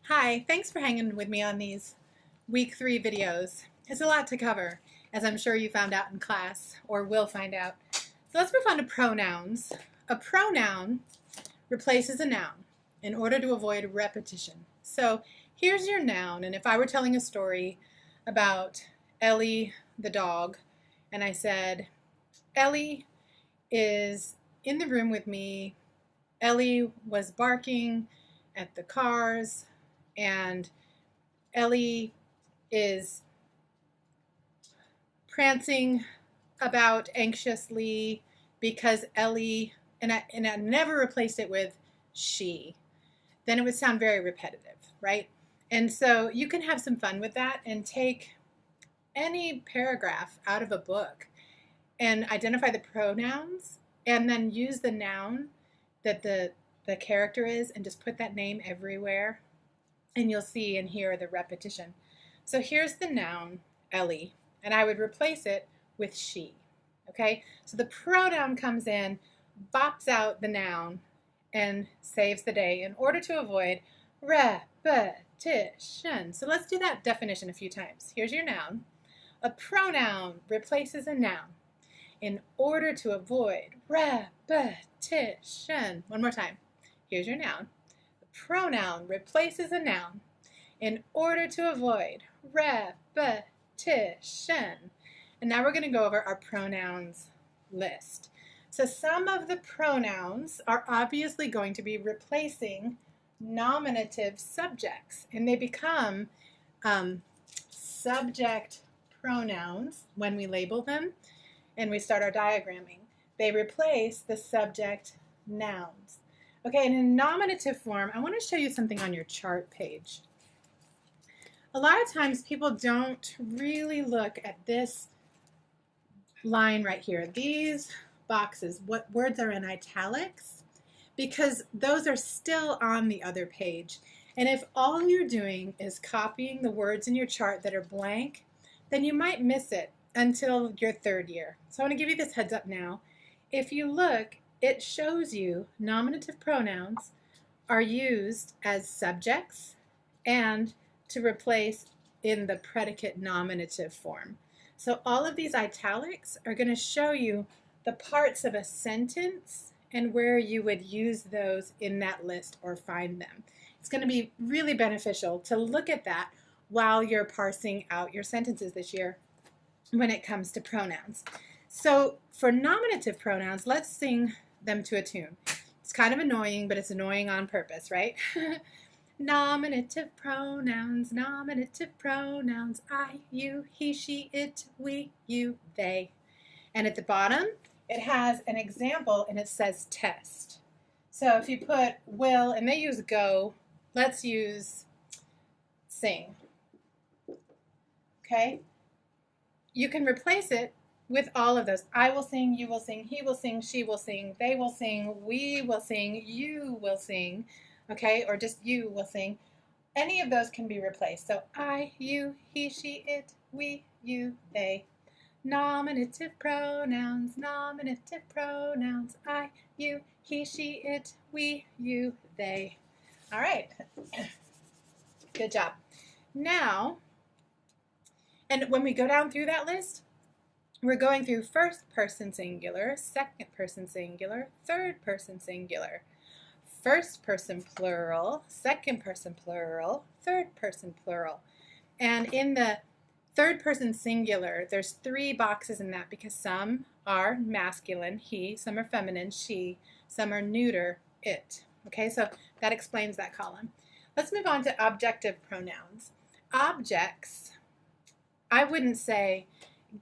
Hi, thanks for hanging with me on these week 3 videos. It's a lot to cover, as I'm sure you found out in class, or will find out. So let's move on to pronouns. A pronoun replaces a noun in order to avoid repetition. So here's your noun, and if I were telling a story about Ellie the dog, and I said, Ellie is in the room with me, Ellie was barking at the cars, and Ellie is prancing about anxiously because Ellie, and I never replaced it with she, then it would sound very repetitive, right? And so you can have some fun with that and take any paragraph out of a book and identify the pronouns and then use the noun that the character is and just put that name everywhere, and you'll see and hear the repetition. So here's the noun, Ellie, and I would replace it with she. Okay, so the pronoun comes in, bops out the noun, and saves the day in order to avoid repetition. So let's do that definition a few times. Here's your noun. A pronoun replaces a noun in order to avoid repetition. One more time. Here's your noun. The pronoun replaces a noun in order to avoid repetition. And now we're going to go over our pronouns list. So some of the pronouns are obviously going to be replacing nominative subjects, and they become subject pronouns when we label them and we start our diagramming. They replace the subject nouns. Okay, and in nominative form, I want to show you something on your chart page. A lot of times people don't really look at this line right here, these boxes, what words are in italics, because those are still on the other page. And if all you're doing is copying the words in your chart that are blank, then you might miss it until your third year. So I want to give you this heads up now. If you look, it shows you nominative pronouns are used as subjects and to replace in the predicate nominative form. So all of these italics are going to show you the parts of a sentence and where you would use those in that list or find them. It's going to be really beneficial to look at that while you're parsing out your sentences this year when it comes to pronouns. So for nominative pronouns, let's sing them to a tune. It's kind of annoying, but it's annoying on purpose, right? Nominative pronouns, I, you, he, she, it, we, you, they. And at the bottom, it has an example and it says test. So if you put will, and they use go, let's use sing. Okay? You can replace it with all of those. I will sing, you will sing, he will sing, she will sing, they will sing, we will sing, you will sing, okay? Or just you will sing. Any of those can be replaced. So I, you, he, she, it, we, you, they. Nominative pronouns, I, you, he, she, it, we, you, they. All right. Good job. Now, and when we go down through that list, we're going through first person singular, second person singular, third person singular, first person plural, second person plural, third person plural. And in the third person singular, there's 3 boxes in that because some are masculine, he, some are feminine, she, some are neuter, it. Okay, so that explains that column. Let's move on to objective pronouns. Objects, I wouldn't say,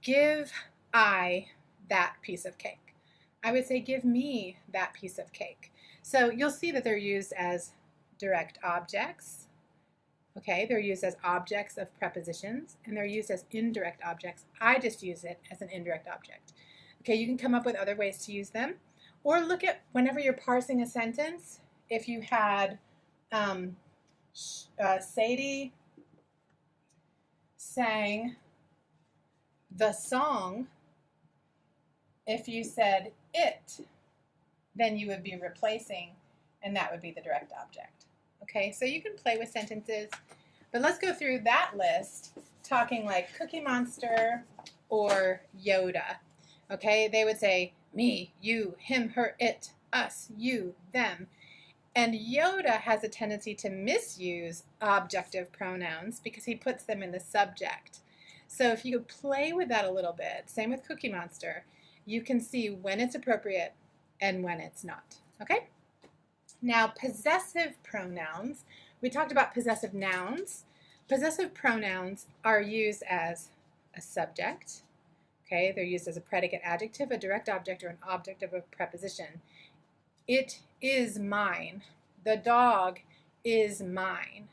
give I that piece of cake. I would say, give me that piece of cake. So you'll see that they're used as direct objects. Okay, they're used as objects of prepositions, and they're used as indirect objects. I just use it as an indirect object. Okay, you can come up with other ways to use them, or look at whenever you're parsing a sentence, if you had Sadie sang the song, if you said it, then you would be replacing, and that would be the direct object. Okay, so you can play with sentences, but let's go through that list talking like Cookie Monster or Yoda. Okay, they would say me, you, him, her, it, us, you, them. And Yoda has a tendency to misuse objective pronouns because he puts them in the subject. So if you play with that a little bit, same with Cookie Monster, you can see when it's appropriate and when it's not. Okay? Now, possessive pronouns. We talked about possessive nouns. Possessive pronouns are used as a subject. Okay, they're used as a predicate adjective, a direct object, or an object of a preposition. It is mine. The dog is mine.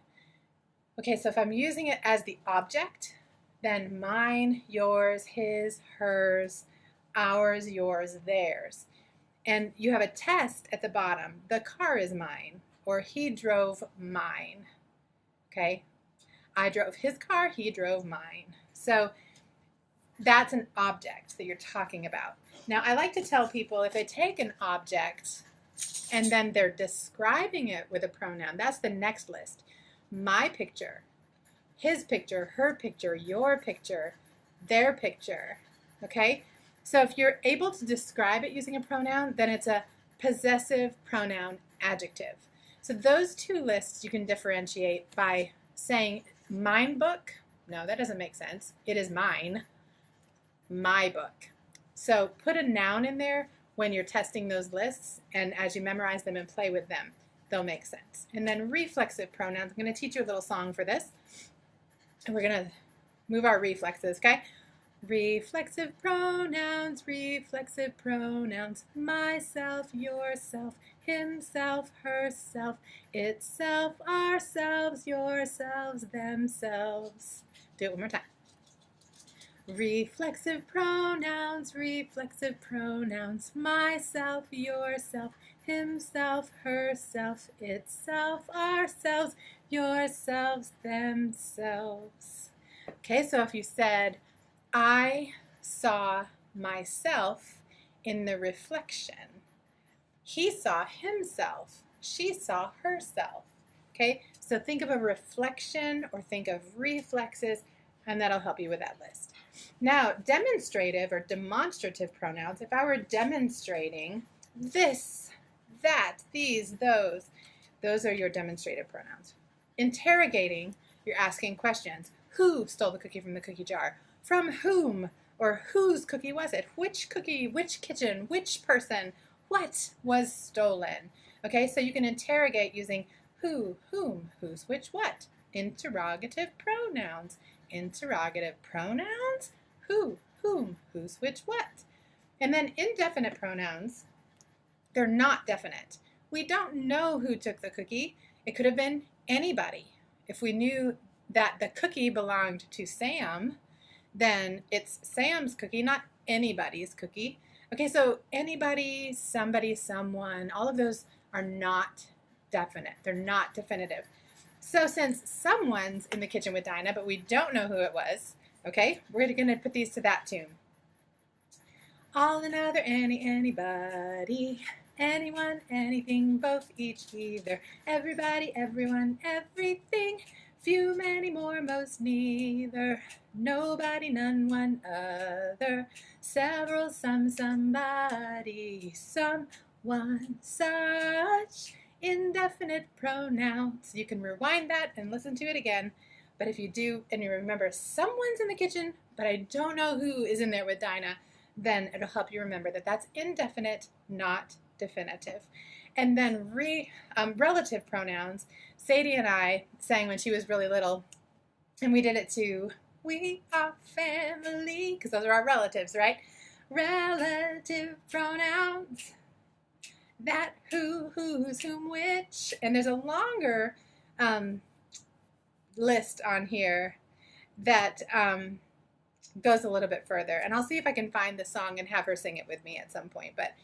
Okay, so if I'm using it as the object, then mine, yours, his, hers, ours, yours, theirs. And you have a test at the bottom. The car is mine, or he drove mine. Okay, I drove his car, he drove mine. So that's an object that you're talking about. Now, I like to tell people if they take an object and then they're describing it with a pronoun, that's the next list. My picture, his picture, her picture, your picture, their picture. Okay? So if you're able to describe it using a pronoun, then it's a possessive pronoun adjective. So those two lists you can differentiate by saying mine book. No, that doesn't make sense. It is mine. My book. So put a noun in there when you're testing those lists, and as you memorize them and play with them, they'll make sense. And then reflexive pronouns. I'm going to teach you a little song for this. And we're going to move our reflexes, okay? Reflexive pronouns, myself, yourself, himself, herself, itself, ourselves, yourselves, themselves. Do it one more time. Reflexive pronouns, myself, yourself, himself, herself, itself, ourselves, yourselves, themselves. Okay, so if you said, I saw myself in the reflection, he saw himself, she saw herself. Okay, so think of a reflection or think of reflexes, and that'll help you with that list. Now, demonstrative or demonstrative pronouns, if I were demonstrating this, that, these, those are your demonstrative pronouns. Interrogating, you're asking questions. Who stole the cookie from the cookie jar? From whom? Or whose cookie was it? Which cookie? Which kitchen? Which person? What was stolen? Okay, so you can interrogate using who, whom, whose, which, what. Interrogative pronouns. Interrogative pronouns, who, whom, whose, which, what. And then indefinite pronouns, they're not definite. We don't know who took the cookie. It could have been anybody. If we knew that the cookie belonged to Sam, then it's Sam's cookie, not anybody's cookie. Okay, so anybody, somebody, someone, all of those are not definite. They're not definitive. So since someone's in the kitchen with Dinah, but we don't know who it was, okay, we're going to put these to that tune. All, another, anybody, anyone, anything, both, each, either, everybody, everyone, everything, few, many, more, most, neither, nobody, none, one, other, several, some, somebody, someone, such. Indefinite pronouns. You can rewind that and listen to it again. But if you do and you remember someone's in the kitchen, but I don't know who is in there with Dinah, then it'll help you remember that that's indefinite, not definitive. And then relative pronouns. Sadie and I sang when she was really little, and we did it to we are family, because those are our relatives, right? Relative pronouns. That, who, whose, whom, which, and there's a longer list on here that goes a little bit further, and I'll see if I can find the song and have her sing it with me at some point, but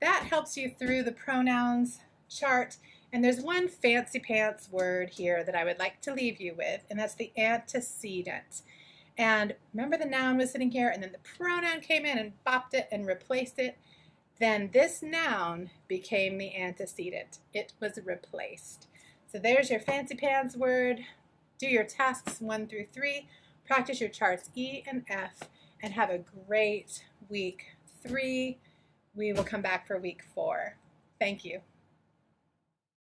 that helps you through the pronouns chart. And there's one fancy pants word here that I would like to leave you with, and that's the antecedent. And remember, the noun was sitting here and then the pronoun came in and bopped it and replaced it. Then this noun became the antecedent. It was replaced. So there's your fancy pants word. Do your tasks 1 through 3. Practice your charts E and F, and have a great week 3. We will come back for week 4. Thank you.